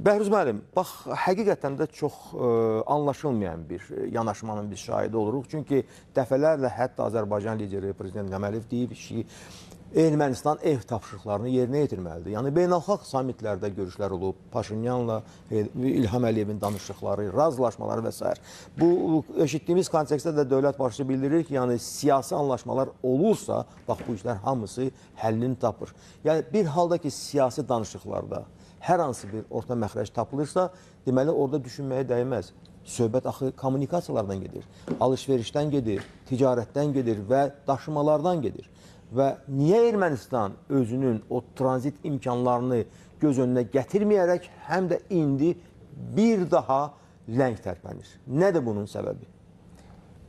Bəhruz müəllim, bax, həqiqətən də çox anlaşılmayan bir yanaşmanın biz şahidi oluruq. Çünki dəfələrlə hətta Azərbaycan lideri Prezident Əməliyev deyib ki, Ermənistan ev tapşırıqlarını yerinə yetirməlidir. Yəni, beynəlxalq samitlərdə görüşlər olub, Paşinyanla İlham Əliyevin danışıqları, razılaşmaları və s. Bu, eşitdiyimiz kontekstdə də dövlət başçısı bildirir ki, yəni siyasi anlaşmalar olursa, bax, bu işlər hamısı həllini tapır. Yəni, bir halda ki, siyasi danışıqlarda hər hansı bir orta məxrəc tapılırsa, deməli, orada düşünməyə dəyməz. Söhbət axı kommunikasiyalardan gedir, alış-verişdən gedir, ticarətdən gedir və daşımalardan gedir. Və niyə Ermənistan özünün o tranzit imkanlarını göz önünə gətirməyərək həm də indi bir daha ləng tərpənir? Nədir bunun səbəbi?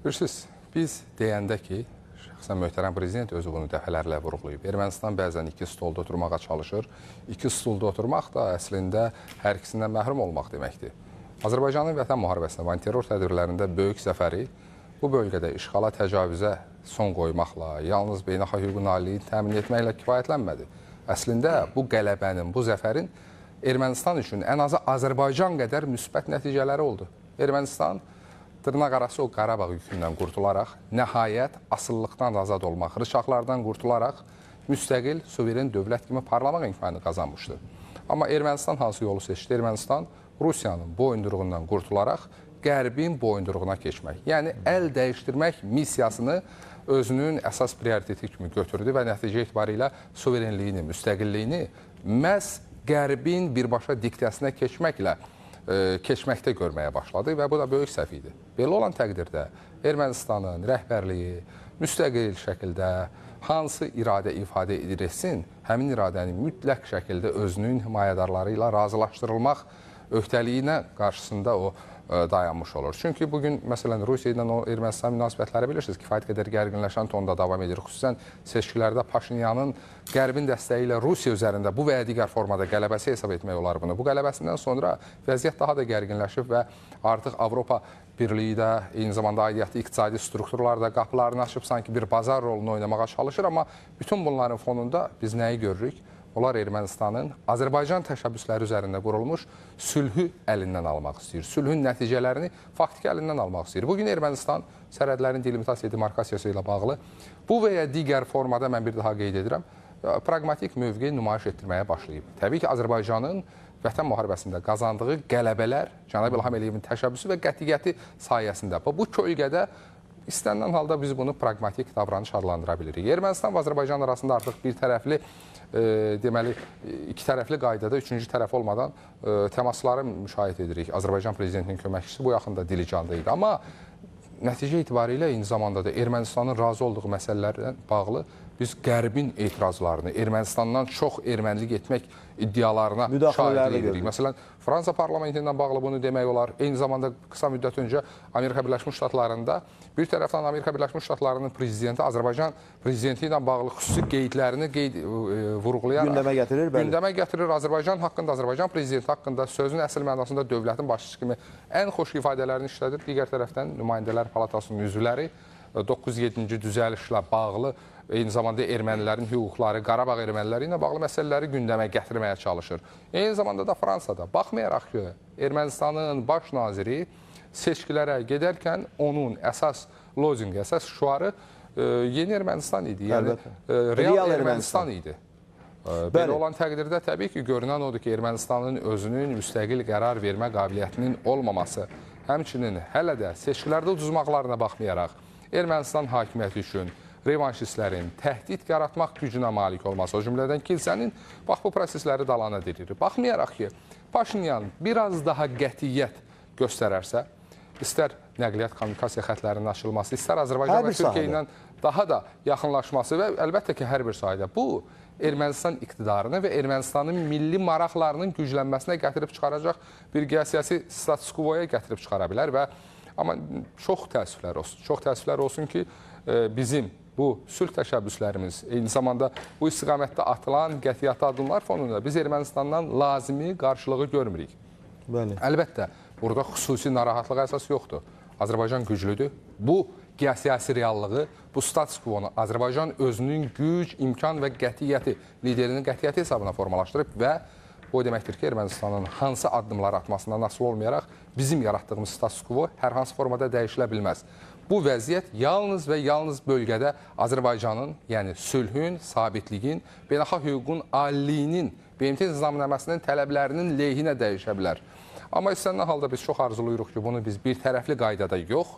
Bilirsiniz, biz deyəndə ki, şəxsən möhtərəm prezident özü bunu dəfələrlə vurğulayıb. Ermənistan bəzən iki stolda oturmağa çalışır. İki stolda oturmaq da əslində hər ikisindən məhrum olmaq deməkdir. Azərbaycanın vətən müharibəsində, antiterror tədbirlərində böyük zəfəri bu bölgədə işğala, təcavüzə son qoymaqla, yalnız beynəlxalq hüququn aliliyi təmin etməklə kifayətlənmədi. Əslində, bu qələbənin, bu zəfərin Ermənistan üçün ən azı Azərbaycan qədər müsbət nəticələri oldu. Ermənistan dırnaq arası o Qarabağ yükündən qurtularaq, nəhayət asılılıqdan azad olmaq, rıçaqlardan qurtularaq müstəqil, suveren dövlət kimi parlamaq imkanı qazanmışdı. Amma Ermənistan hansı yolu seçdi? Ermənistan Rusiyanın boyunduruğundan qurtularaq Qərbin boyunduruğuna keçmək. Yəni, əl dəyişdirmək missiyasını özünün əsas prioriteti kimi götürdü və nəticə etibarilə suverenliyini, müstəqilliyini məhz Qərbin birbaşa diktəsinə keçməkdə görməyə başladı və bu da böyük səhv idi. Belə olan təqdirdə Ermənistanın rəhbərliyi müstəqil şəkildə hansı iradə ifadə edirsin, həmin iradəni mütləq şəkildə özünün himayədarları ilə razılaşdırılmaq öhdəliyinə qarşısında o dayanmış olur. Çünki bugün, məsələn, Rusiya ilə Ermənistan münasibətləri bilirsiniz, kifayət qədər gərginləşən tonda davam edir. Xüsusən seçkilərdə Paşinyanın Qərbin dəstəyi ilə Rusiya üzərində bu və ya digər formada qələbəsi hesab etmək olar bunu. Bu qələbəsindən sonra vəziyyət daha da gərginləşib və artıq Avropa Birliyi də, eyni zamanda aidiyyatı iqtisadi strukturlarda qapılarını açıb sanki bir bazar rolunu oynamağa çalışır. Amma bütün bunların fonunda biz nəyi görürük? Onlar Ermənistanın Azərbaycan təşəbbüsləri üzərində qurulmuş sülhü əlindən almaq istəyir. Sülhün nəticələrini faktiki əlindən almaq istəyir. Bugün Ermənistan sərhədlərin delimitasiya demarkasiyası ilə bağlı bu və ya digər formada mən bir daha qeyd edirəm, praqmatik mövqe nümayiş etdirməyə başlayıb. Təbii ki, Azərbaycanın vətən müharibəsində qazandığı qələbələr Cənab İlham Əliyevin təşəbbüsü və qətiyyəti sayəsində. Bu kölgədə istənilən halda biz bunu praqmatik davranış adlandıra bilirik. Ermənistan və Azərbaycan arasında artıq bir tərəfli, deməli, iki tərəfli qaydada, üçüncü tərəf olmadan təmasları müşahidə edirik. Azərbaycan prezidentinin köməkçisi bu yaxında Dilicanda idi. Amma nəticə itibarilə eyni zamanda da Ermənistanın razı olduğu məsələlərlə bağlı biz Qərbin etirazlarını, Ermənistandan çox ermənilik etmək iddialarına şahidlik edirik. Məsələn, Fransa parlamenti ilə bağlı bunu demək olar. Eyni zamanda qısa müddət öncə Amerika Birləşmiş Ştatlarında bir tərəfdən Amerika Birləşmiş Ştatlarının prezidenti Azərbaycan prezidenti ilə bağlı xüsusi qeydlərini vurğulayaraq gündəmə gətirir. Azərbaycan haqqında, Azərbaycan prezidenti haqqında sözün əsl mənasında dövlətin başçısı kimi ən xoş ifadələrini işlədir. Digər tərəfdən Nümayəndələr Palatasının üzvləri 9-7-ci düzəlişlə bağlı, eyni zamanda ermənilərin hüquqları, Qarabağ erməniləri ilə bağlı məsələləri gündəmə gətirməyə çalışır. Eyni zamanda da Fransada, baxmayaraq ki, Ermənistanın baş naziri seçkilərə gedərkən onun əsas lozungu, əsas şüarı yeni Ermənistan idi, yəni real Ermənistan idi. Belə olan təqdirdə təbii ki, görünən odur ki, Ermənistanın özünün müstəqil qərar vermə qabiliyyətinin olmaması, həmçinin hələ də seçkilərdə uduzmaqlarına baxmayaraq, Ermənistan hakimiyyəti üçün revanşistlərin təhdid yaratmaq gücünə malik olması, o cümlədən kilsənin bax bu prosesləri dalana dirir. Baxmayaraq ki, Paşinyan biraz daha qətiyyət göstərərsə, istər nəqliyyat kommunikasiya xətlərinin açılması, istər Azərbaycan və Türkiyə ilə daha da yaxınlaşması və əlbəttə ki, hər bir sahədə bu Ermənistan iqtidarını və Ermənistanın milli maraqlarının güclənməsinə gətirib çıxaracaq bir geosiyasi status quo-ya gətirib çıxara bilər və amma çox təəssüflər olsun ki, bizim bu sülh təşəbbüslərimiz, eyni zamanda bu istiqamətdə atılan qətiyyətli addımlar fonunda biz Ermənistandan lazımi qarşılığı görmürük. Əlbəttə, burada xüsusi narahatlıq əsas yoxdur. Azərbaycan güclüdür. Bu geosiyasi reallığı, bu status quo-nu Azərbaycan özünün güc, imkan və qətiyyəti, liderinin qətiyyəti hesabına formalaşdırıb və Bu o deməkdir ki, Ermənistanın hansı addımlar atmasından asılı olmayaraq bizim yaratdığımız status quo hər hansı formada dəyişilə bilməz. Bu vəziyyət yalnız və yalnız bölgədə Azərbaycanın, yəni sülhün, sabitliyin, beynəlxalq hüququn aliliyinin, BMT nizamnaməsinin tələblərinin lehinə dəyişə bilər. Amma istənilən halda biz çox arzuluyuruq ki, bunu biz bir tərəfli qaydada yox,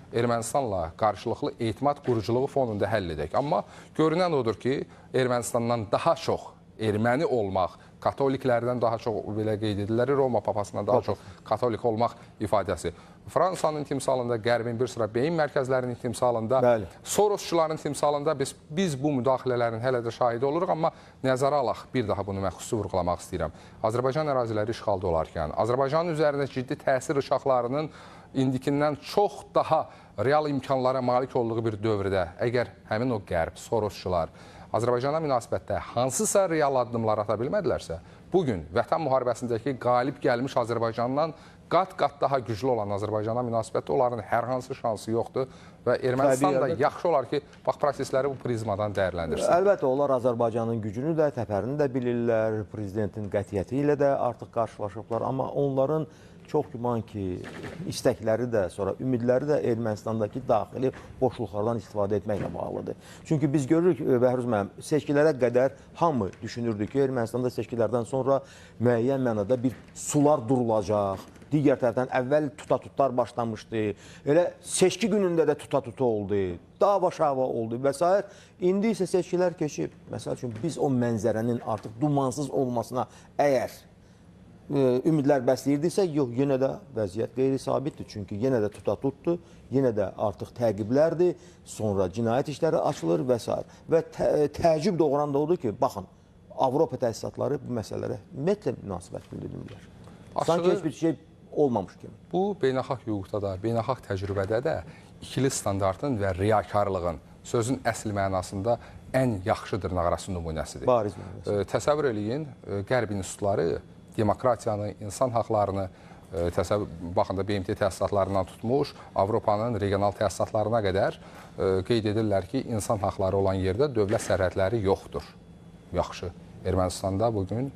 Ermənistanla qarşılıqlı etimad quruculuğu fonunda həll edək. Amma görünən odur ki, Ermənistandan daha çox erməni olmaq, katoliklərdən daha çox belə qeyd edirlər, Roma papasından daha çox katolik olmaq ifadəsi. Fransanın timsalında, Qərbin bir sıra beyin mərkəzlərinin timsalında, Sorosçuların timsalında biz bu müdaxilələrin hələ də şahidi oluruq, amma nəzərə alaq, bir daha bunu mən xüsusi vurğulamaq istəyirəm. Azərbaycan əraziləri işğalda olarkən, Azərbaycanın üzərində ciddi təsir uşaqlarının indikindən çox daha real imkanlara malik olduğu bir dövrdə, əgər həmin o Qərb, Sorosçular Azərbaycana münasibətdə hansısa real addımlar ata bilmədilərsə, bugün Vətən müharibəsindəki qalib gəlmiş Azərbaycandan qat-qat daha güclü olan Azərbaycana münasibətdə onların hər hansı şansı yoxdur və Ermənistan da yaxşı olar ki, bax, prosesləri bu prizmadan dəyərləndirsin. Əlbəttə, onlar Azərbaycanın gücünü də, təpərini də bilirlər, prezidentin qətiyyəti ilə də artıq qarşılaşıblar, amma onların çox güman ki, istəkləri də, sonra ümidləri də Ermənistandakı daxili boşluqlardan istifadə etməklə bağlıdır. Çünki biz görürük, Bəhruz müəllim, seçkilərə qədər hamı düşünürdü ki, Ermənistanda seçkilərdən sonra müəyyən mənada bir sular durulacaq. Digər tərəfdən əvvəl tutatutlar başlamışdı. Elə seçki günündə də tutatutu oldu. Dava-şava oldu və s. İndi isə seçkilər keçib. Məsəl üçün, biz o mənzərənin artıq dumansız olmasına əgər ümidlər bəsləyirdirsə, yox, yenə də vəziyyət qeyri-sabitdir. Çünki yenə də tutatutdur, yenə də artıq təqiblərdir, sonra cinayət işləri açılır və s. Və təəccüb doğuran da odur ki, baxın, Avropa təsisatları bu məsələlərə ümumiyyətlə münasibət bildirmirlər. Sanki heç bir şey olmamış kimi. Bu, beynəlxalq hüquqda da, beynəlxalq təcrübədə də ikili standartın və riyakarlığın sözün əsl mənasında ən yaxşı dırnaqarası nümunəsidir. Bariz nümunəsi. Təsəvvür eləyin, Qərb institutları demokratiyanı, insan haqlarını, baxın da BMT təsisatlarından tutmuş, Avropanın regional təsisatlarına qədər qeyd edirlər ki, insan haqları olan yerdə dövlət sərhədləri yoxdur. Yaxşı, Ermənistanda bugün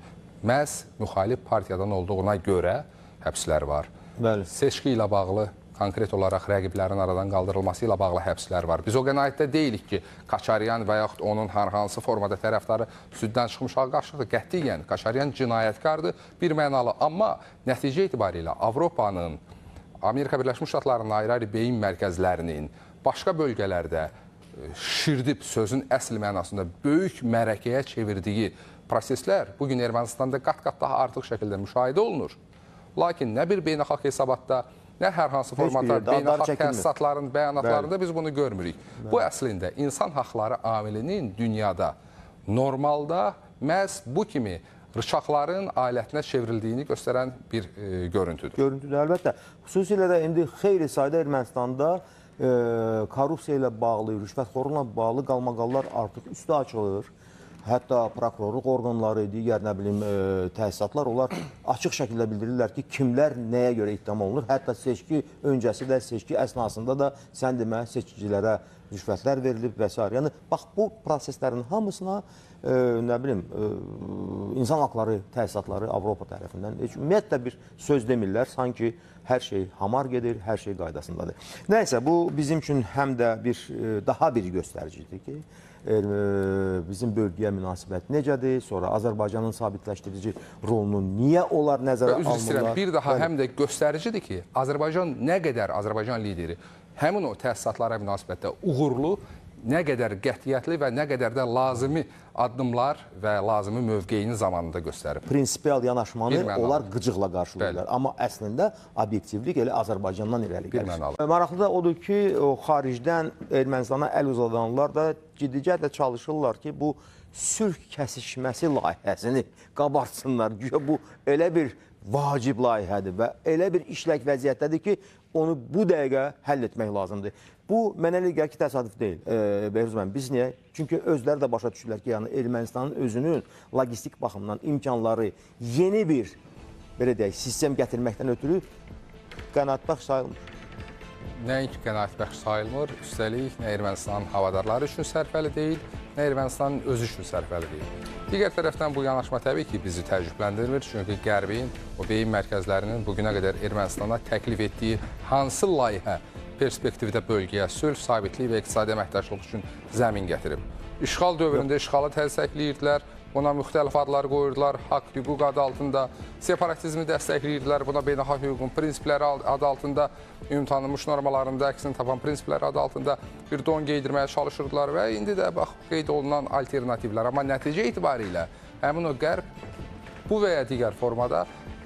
məhz müxalif partiyadan olduğuna görə həbslər var. Bəli. Seçki ilə bağlı, konkret olaraq rəqiblərin aradan qaldırılması ilə bağlı həbslər var. Biz o qənaətdə deyilik ki, Kaçaryan və yaxud onun hər hansı formada tərəfdarı süddən çıxmış qarşıdır. Qətiyyən, Kaçaryan cinayətkardır, bir mənalı. Amma nəticə itibarilə Avropanın, Amerika Birləşmiş Ştatlarının ayrı-ayrı beyin mərkəzlərinin başqa bölgələrdə şirdib sözün əsl mənasında böyük mərəkəyə çevirdiyi proseslər bugün Ermənistanda qat-qat daha artıq şəkildə müşahidə olunur. Lakin nə bir beynəlxalq hesabatda, nə hər hansı formatda beynəlxalq təsisatların bəyanatlarında biz bunu görmürük. Bu əslində insan haqları amilinin dünyada normalda məhz bu kimi rıçaqların alətinə çevrildiyini göstərən bir görüntüdür. Görüntüdür, əlbəttə. Xüsusilə də indi xeyli sayda Ermənistanda korrupsiya ilə bağlı, rüşvətxorluqla bağlı qalmaqallar artıq üstü açılır. Hətta prokurorluq orqanları, digər nə bilim təsisatlar, onlar açıq şəkildə bildirirlər ki, kimlər nəyə görə ittiham olunur. Hətta seçki öncəsi də, seçki əsnasında da sən demə seçicilərə rüşvətlər verilib və s. Yəni, bax, bu proseslərin hamısına, nə bilim, insan haqları təsisatları Avropa tərəfindən heç ümumiyyətlə bir söz demirlər. Sanki hər şey hamar gedir, hər şey qaydasındadır. Nəysə, bu bizim üçün həm də daha bir göstəricidir ki, bizim bölgəyə münasibət necədir, sonra Azərbaycanın sabitləşdirici rolunu niyə onlar nəzərə almırlar? Üzr istəyirəm, bir daha həm də göstəricidir ki, Azərbaycan nə qədər Azərbaycan lideri həmin o təsisatlara münasibətdə uğurlu, nə qədər qətiyyətli və nə qədər də lazımi addımlar və lazımi mövqeyini zamanında göstərib. Prinsipial yanaşmanı onlar qıcıqla qarşılayırlar. Amma əslində obyektivlik elə Azərbaycandan irəli gəlir. Maraqlı da odur ki, xaricdən Ermənistana əl uzadanlar da ciddi-cəhətlə çalışırlar ki, bu sülh kəsişməsi layihəsini qabartsınlar. Bu elə bir vacib layihədir və elə bir işlək vəziyyətdədir ki, onu bu dəqiqə həll etmək lazımdır. Bu, mənə elə gəlir ki, təsadüf deyil. Bəhruz müəllim, biz niyə? Çünki özləri də başa düşürlər ki, yəni Ermənistanın özünün logistik baxımdan imkanları yeni bir, belə deyək, sistem gətirməkdən ötürü qənaətbəxş sayılmır. Nəinki qənaətbəxş sayılmır, üstəlik nə Ermənistanın havadarları üçün sərfəli deyil, nə Ermənistanın özü üçün sərfəli deyil. Digər tərəfdən bu yanaşma təbii ki, bizi təəccübləndirmir. Çünki Qərbin, o beyin mərkəzlərinin bugünə qədər Ermənistana təklif etdiyi hansı layihə perspektivdə bölgəyə sülh, sabitlik və iqtisadi əməkdaşlıq üçün zəmin gətirib. İşğal dövründə işğalı təsdiqləyirdilər, buna müxtəlif adlar qoyurdular, haqq, hüquq adı altında, separatizmi dəstəkləyirdilər, buna beynəlxalq hüququn prinsipləri adı altında, ümumi tanınmış normalarında əksini tapan prinsipləri adı altında bir don qeydirməyə çalışırdılar və indi də bax, qeyd olunan alternativlər. Amma nəticə itibarilə həmin o Qərb bu və ya digər formada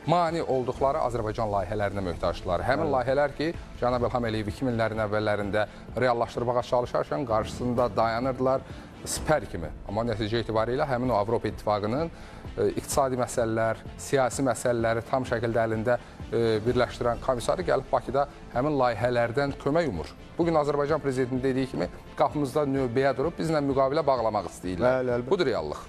mane olduqları Azərbaycan layihələrinə möhtacdılar. Həmin layihələr ki, Cənab İlham Əliyev 2000-lərin əvvəllərində reallaşdırmağa çalışarkən qarşısında dayanırdılar sipər kimi. Amma nəticə itibarilə həmin o Avropa İttifaqının iqtisadi məsələlər, siyasi məsələləri tam şəkildə əlində birləşdirən komissarı gəlib Bakıda həmin layihələrdən kömək umur. Bugün Azərbaycan prezidentinin dediyi kimi qapımızda növbəyə durub bizlə müqavilə bağlamaq istəyirlər. Budur reallıq.